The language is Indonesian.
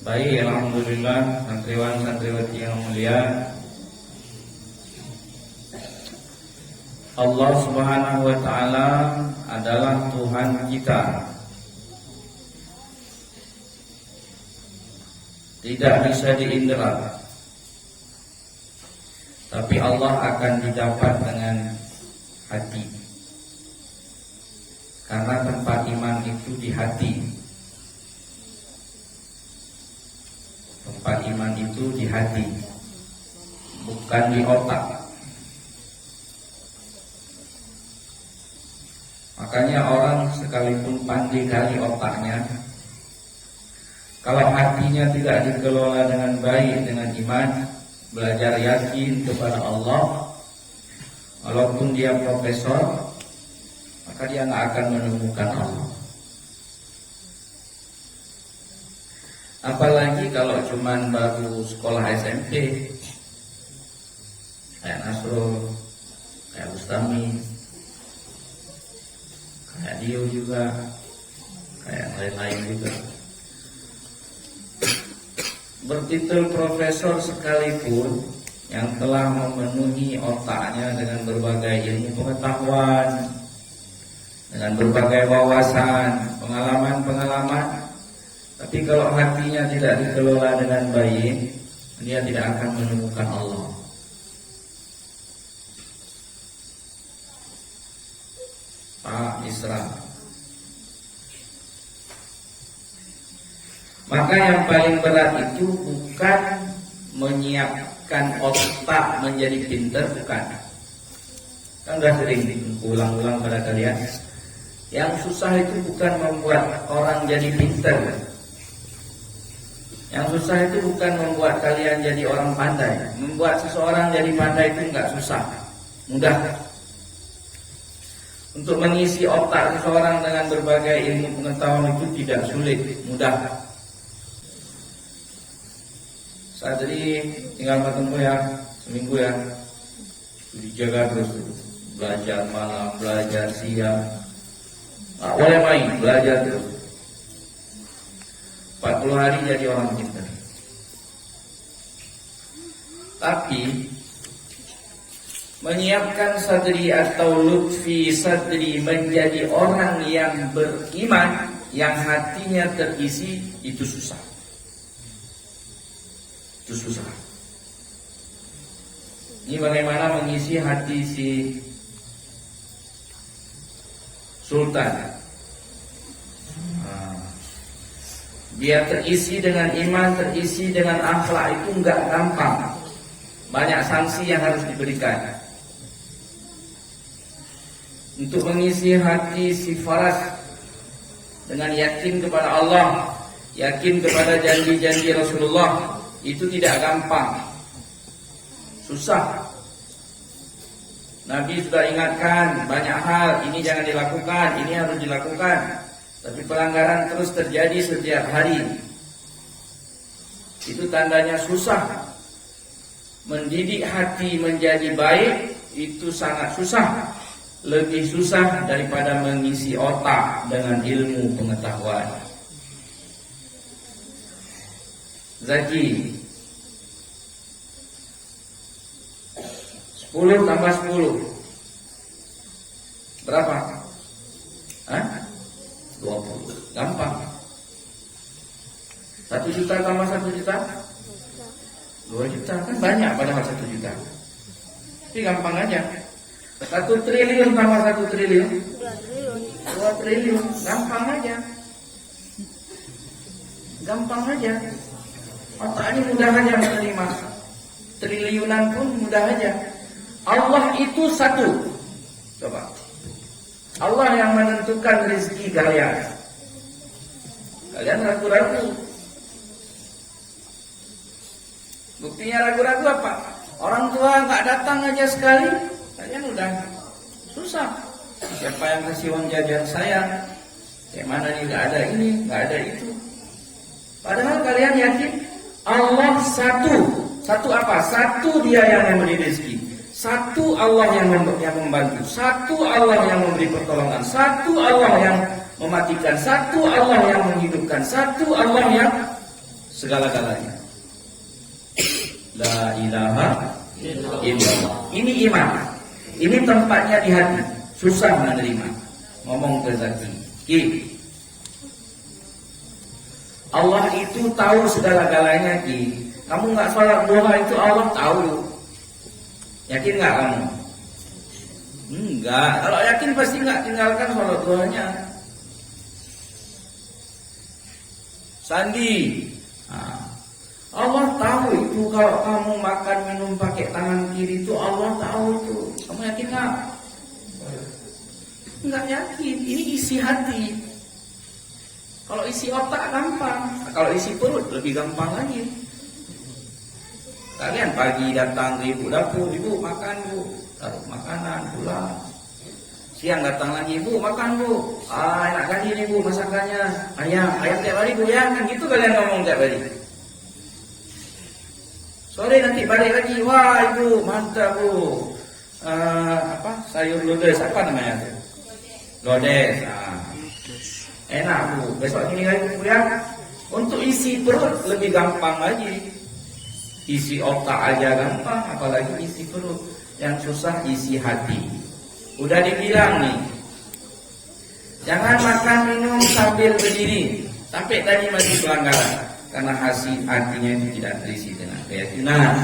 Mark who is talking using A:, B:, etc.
A: Baik, alhamdulillah, santriwan santriwati yang mulia. Allah Subhanahu wa taala adalah Tuhan kita. Tidak bisa diindra. Tapi Allah akan didapat dengan hati. Karena tempat iman itu di hati. Tempat iman itu di hati, bukan di otak. Makanya orang sekalipun pandai kali otaknya, kalau hatinya tidak dikelola dengan baik, dengan iman, belajar yakin kepada Allah, walaupun dia profesor, maka dia nggak akan menemukan Allah. Apalagi kalau cuman baru sekolah SMP, kayak Nasrul, kayak Bustami, kayak Dio juga, kayak lain-lain juga. Bertitel profesor sekalipun yang telah memenuhi otaknya dengan berbagai ilmu pengetahuan, dengan berbagai wawasan, pengalaman-pengalaman, tapi kalau hatinya tidak dikelola dengan baik, dia tidak akan menemukan Allah. Pak Isra. Maka yang paling berat itu bukan menyiapkan otak menjadi pintar, bukan. Kan sudah sering diulang-ulang pada kalian. Yang susah itu bukan membuat orang jadi pintar. Yang susah itu bukan membuat kalian jadi orang pandai. Membuat seseorang jadi pandai itu enggak susah, mudah. Untuk mengisi otak seseorang dengan berbagai ilmu pengetahuan itu tidak sulit, mudah. Saat jadi tinggal ketemu ya, seminggu ya, dijaga terus, belajar malam, belajar siang, nggak boleh main, belajar terus. 40 hari jadi orang pintar. Tapi menyiapkan sadri atau lutfi sadri menjadi orang yang beriman, yang hatinya terisi, itu susah. Itu susah. Ini bagaimana mengisi hati si Sultan. Dia terisi dengan iman, terisi dengan akhlak, itu enggak gampang. Banyak sanksi yang harus diberikan. Untuk mengisi hati si Faras dengan yakin kepada Allah, yakin kepada janji-janji Rasulullah, itu tidak gampang. Susah. Nabi sudah ingatkan banyak hal, ini jangan dilakukan, ini harus dilakukan. Tapi pelanggaran terus terjadi setiap hari. Itu tandanya susah. Mendidik hati menjadi baik itu sangat susah. Lebih susah daripada mengisi otak dengan ilmu pengetahuan. Zaki, 10 tambah 10 berapa? Hah? 20. Gampang. 1 juta tambah 1 juta? 2 juta. Kan banyak padahal 1 juta. Tapi gampang aja. 1 triliun tambah 1 triliun? 2 triliun. Gampang aja. Gampang aja. Otaknya mudah aja menerima. Triliunan pun mudah aja. Allah itu satu. Coba. Allah yang menentukan rezeki kalian. Kalian ragu-ragu. Buktinya ragu-ragu apa? Orang tua nggak datang aja sekali, kalian udah susah. Siapa yang kasih uang jajan saya? Kayak mana nih, nggak ada ini, nggak ada itu. Padahal kalian yakin Allah satu. Satu apa? Satu dia yang memberi rezeki. Satu Allah yang membantu. Satu Allah yang memberi pertolongan. Satu Allah yang mematikan. Satu Allah yang menghidupkan. Satu Allah yang segala-galanya. La ilaha illallah. Ini iman. Ini tempatnya di hati. Susah menerima. Ngomong ke zaki. Allah itu tahu segala-galanya, Ki. Kamu nggak sholat duha itu Allah tahu. Yakin nggak kamu? Enggak. Kalau yakin pasti nggak tinggalkan sholat duhanya. Sandi. Allah tahu itu kalau kamu makan minum pakai tangan kiri itu Allah tahu itu. Kamu yakin nggak? Nggak yakin. Ini isi hati. Kalau isi otak gampang. Kalau isi perut lebih gampang lagi. Kalian pagi datang ke ibu dapur, ibu makan bu, taruh makanan pulang. Siang datang lagi, bu makan bu, enak kali ini bu masakannya, ayam tiap hari bu ya, kan gitu kalian ngomong tiap hari. Sore nanti balik lagi, wah ibu mantap bu, sayur lodes, apa namanya tuh? Lodes, enak bu, besok ini lagi bu ya. Untuk isi perut lebih gampang lagi. Isi otak aja gampang, apalagi isi perut. Yang susah isi hati. Udah dibilang nih, jangan makan minum sambil berdiri. Sampai tadi masih pelanggaran, karena hasil hatinya itu tidak terisi dengan keyakinan.